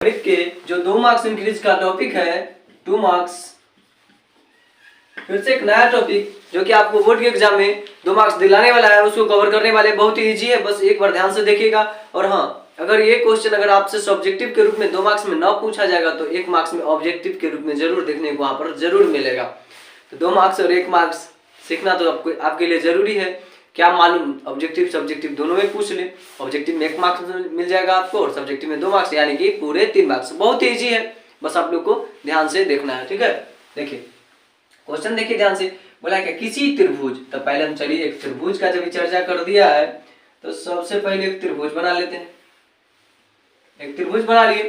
गणित के जो 2 मार्क्स इंक्रीज का टॉपिक है 2 मार्क्स, फिर से एक नया टॉपिक जो कि आपको बोर्ड के एग्जाम में 2 मार्क्स दिलाने वाला है, उसको कवर करने वाले। बहुत ही इजी है, बस एक बार ध्यान से देखिएगा। और हाँ, अगर ये क्वेश्चन अगर आपसे सब्जेक्टिव के रूप में 2 मार्क्स में न पूछा जाएगा तो 1 मार्क्स में ऑब्जेक्टिव के रूप में जरूर देखने को वहां पर जरूर मिलेगा। तो 2 मार्क्स और 1 मार्क्स सीखना तो आपके लिए जरूरी है। क्या मालूम ऑब्जेक्टिव सब्जेक्टिव दोनों में पूछ ले, ऑब्जेक्टिव में 1 मार्क्स मिल जाएगा आपको और सब्जेक्टिव में 2 मार्क्स, यानी कि पूरे 3 मार्क्स। बहुत ही इजी है, बस आप लोग को ध्यान से देखना है। ठीक है, देखिए क्वेश्चन देखिए ध्यान से। बोला क्या, किसी त्रिभुज, तो पहले हम चलिए एक त्रिभुज का जब चर्चा कर दिया है तो सबसे पहले एक त्रिभुज बना लेते हैं। एक त्रिभुज बना लिए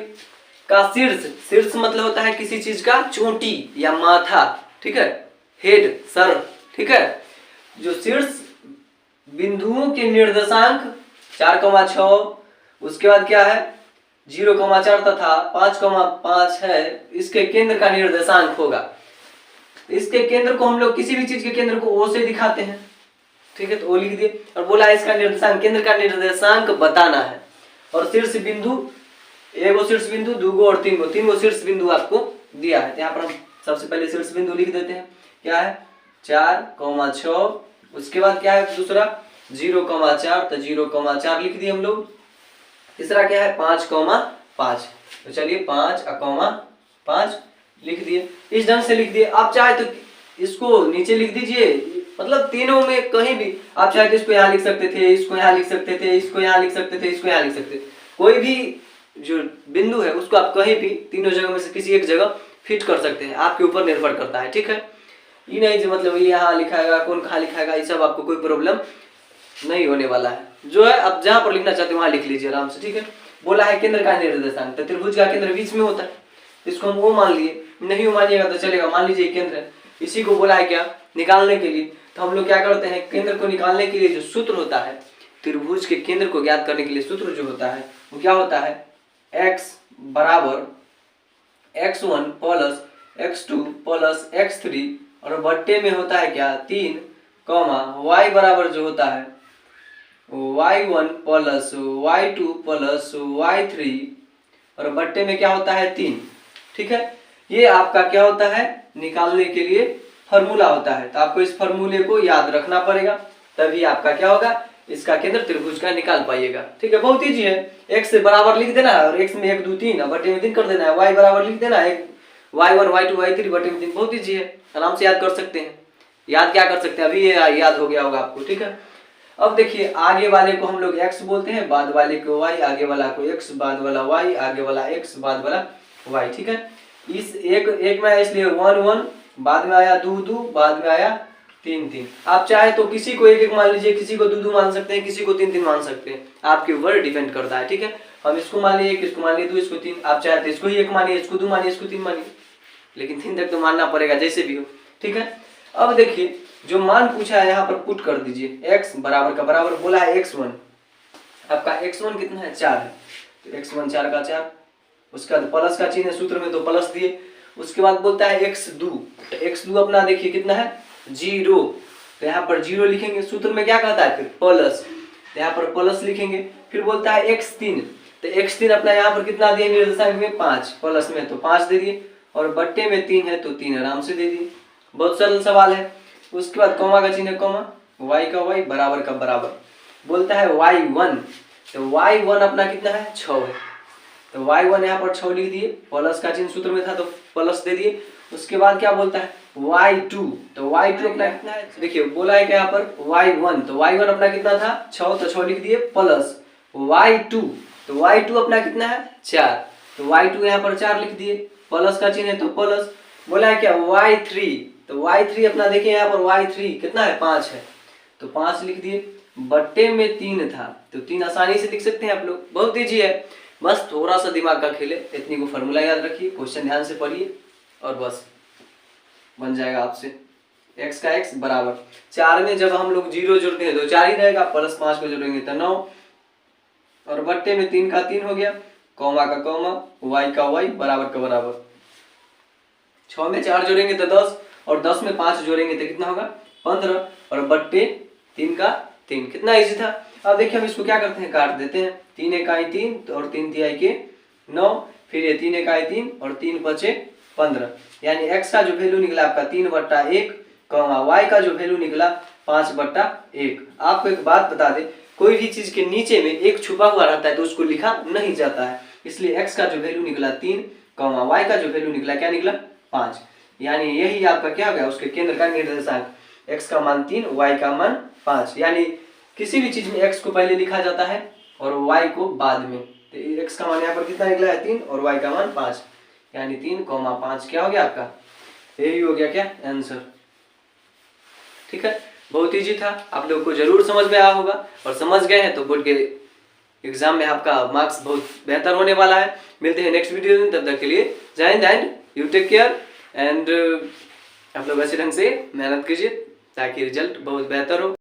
का शीर्ष, शीर्ष मतलब होता है किसी चीज का चोटी या माथा, ठीक है, हेड, सर, ठीक है। जो शीर्ष बिंदुओं के निर्देशांक 4,6, उसके बाद क्या है 0,4 तथा 5,5 है, इसके केंद्र का निर्देशांक होगा। इसके केंद्र को हम लोग किसी भी चीज के केंद्र को ओ से दिखाते हैं, ठीक है, तो ओ लिख दिए। और बोला इसका निर्देशांक, केंद्र का निर्देशांक बताना है। और शीर्ष बिंदु, एगो शीर्ष बिंदु, दूगो और तीन गो शीर्ष बिंदु आपको दिया है। यहाँ पर हम सबसे पहले शीर्ष बिंदु लिख देते हैं, क्या है 4,6। उसके बाद क्या है दूसरा 0,4, तो 0,4 लिख दिए हम लोग। तीसरा क्या है 5,5, तो चलिए 5,5 लिख दिए। इस ढंग से लिख दिए। आप चाहे तो इसको नीचे लिख दीजिए, मतलब तीनों में कहीं भी आप चाहे तो इसको यहाँ लिख सकते थे, इसको यहाँ लिख सकते थे, इसको यहाँ लिख सकते थे, इसको यहाँ लिख सकते थे। कोई भी जो बिंदु है उसको आप कहीं भी तीनों जगह में से किसी एक जगह फिट कर सकते हैं, आपके ऊपर निर्भर करता है। ठीक है, ये नहीं जो मतलब ये यहाँ लिखाएगा कौन कहाँ लिखाएगा, ये सब आपको कोई प्रॉब्लम नहीं होने वाला है। जो है आप जहाँ पर लिखना चाहते हैं वहाँ लिख लीजिए आराम से। ठीक है, बोला है केंद्र का निर्देशांक, तो त्रिभुज का केंद्र बीच में होता है, इसको हम वो मान लिए। नहीं मानिएगा तो चलेगा, मान लीजिए केंद्र है, इसी को बोला है क्या निकालने के लिए। तो हम लोग क्या करते हैं, केंद्र को निकालने के लिए जो सूत्र होता है, त्रिभुज के केंद्र को ज्ञात करने के लिए सूत्र जो होता है वो क्या होता है, x बराबर x1 plus x2 plus x3 और बट्टे में होता है क्या 3, y बराबर जो होता है y1 plus y2 plus y3 और बट्टे में क्या होता है 3। ठीक है, ये आपका क्या होता है निकालने के लिए फॉर्मूला होता है। तो आपको इस फॉर्मूले को याद रखना पड़ेगा, तभी आपका क्या होगा इसका केंद्र त्रिभुज का निकाल पाइएगा। ठीक है, बहुत ईजी है। x से बराबर लिख देना है और x में 1 2 3 बटे में 3 कर देना है, y बराबर लिख देना है y1 y2 y3 बटे में 3। बहुत ईजी है, आराम से याद कर सकते हैं। याद क्या कर सकते हैं, अभी ये याद हो गया होगा आपको। ठीक है, अब देखिए आगे वाले को हम लोग x बोलते हैं, बाद वाले को y, आगे वाला को x, बाद वाला y, आगे वाला x, बाद वाला y। ठीक है, इस एक में आया इसलिए 1 1, बाद में आया 2 2, बाद में आया 3 3। आप चाहे तो किसी को 1 1 मान लीजिए, किसी को 2 2 मान सकते हैं, किसी को 3 3 मान सकते हैं, आपके ऊपर डिपेंड करता है। ठीक है, हम इसको मान लिए 1, इसको मान लिए 2, इसको 3। आप चाहे तो इसको ही 1 मानिए, इसको 2 मानिए, इसको 3 मानिए, लेकिन 3 तक तो मानना पड़ेगा जैसे भी हो। ठीक है, अब देखिए जो मान पूछा है यहाँ पर पुट कर दीजिए। x बराबर का बराबर बोला है x1, आपका x1 कितना है 4 है, तो x1 4 का 4, उसके बाद प्लस का चिन्ह है सूत्र में तो प्लस दिए। उसके बाद बोलता है x2, तो x2 अपना देखिए कितना है 0, तो यहाँ पर 0 लिखेंगे। सूत्र में क्या कहता है फिर प्लस, तो यहाँ पर प्लस लिखेंगे। फिर बोलता है x3, तो x3 अपना यहाँ पर कितना दिए निर्देशांक में 5, प्लस में तो 5 दे दिए और बट्टे में 3 है तो 3 आराम से दे दिए। बहुत सरल सवाल है। उसके बाद कॉमा का चिन्ह कॉमा, y का y बराबर का बराबर, बोलता है y1, तो y1 अपना कितना है 6 है, तो y1 यहाँ पर 6 लिख दिए, प्लस का चिन्ह सूत्र में था तो प्लस दे दिए। उसके बाद क्या बोलता है y2, तो y2 अपना कितना है, देखिए बोला है क्या यहाँ पर y1, तो y1 अपना कितना था 6, तो 6 लिख दिए, प्लस y2, तो y2 अपना कितना है 4, तो y2 यहाँ पर 4 लिख दिए, प्लस का चिन्ह है तो प्लस। बोला है क्या y3, तो y3 अपना देखिए यहाँ पर y3 कितना है 5 है, तो 5 लिख दिए, बट्टे में 3 था तो 3 आसानी से लिख सकते हैं आप लोग। बहुत ईजी है, बस थोड़ा सा दिमाग का खेल है, इतनी को फॉर्मूला याद रखिए, क्वेश्चन ध्यान से पढ़िए और बस बन जाएगा आपसे। x का x बराबर 4 में जब हम लोग 0 जोड़ते हैं तो 4 ही रहेगा, प्लस 5 को जोड़ेंगे तो 9 और बट्टे में 3 का 3 हो गया, कॉमा का कॉमा, y का y बराबर का बराबर। 6 में 4 जोड़ेंगे तो 10 और 10 में 5 जोड़ेंगे तो कितना होगा 15 और बट्टे 3 का 3। कितना इजी था। अब देखिए हम इसको क्या करते हैं काट देते हैं, 3 इकाई 3 और 3 तिहाई के 9। फिर ये 3 इकाई 3 और 3 बचे 15, यानी x का जो वैल्यू निकला आपका 3/1, y का जो वैल्यू निकला 5/1। आपको एक बात बता दें, कोई भी चीज के नीचे में एक छुपा हुआ रहता है तो उसको लिखा नहीं जाता है, इसलिए x का जो वैल्यू निकला 3, y का जो वैल्यू निकला क्या निकला 5, यानी यही आपका क्या हो गया, उसके केंद्र का निर्देशांक, x का मान 3, y का मान 5। यानी किसी भी चीज में x को पहले लिखा जाता है और y को बाद में। तो x का मान यहाँ पर कितना निकला है 3 और y का मान 5, यानी 3,5 क्या हो गया आपका, यही हो गया क्या आंसर। ठीक है, बहुत इजी था, आप लोगों को जरूर समझ में आया होगा, और समझ गए हैं तो बोर्ड के एग्जाम में आपका मार्क्स बहुत बेहतर होने वाला है। मिलते हैं नेक्स्ट वीडियो में, तब तक के लिए जय हिंद and you take care and आप लोग अच्छे ढंग से मेहनत कीजिए ताकि रिजल्ट बहुत बेहतर हो।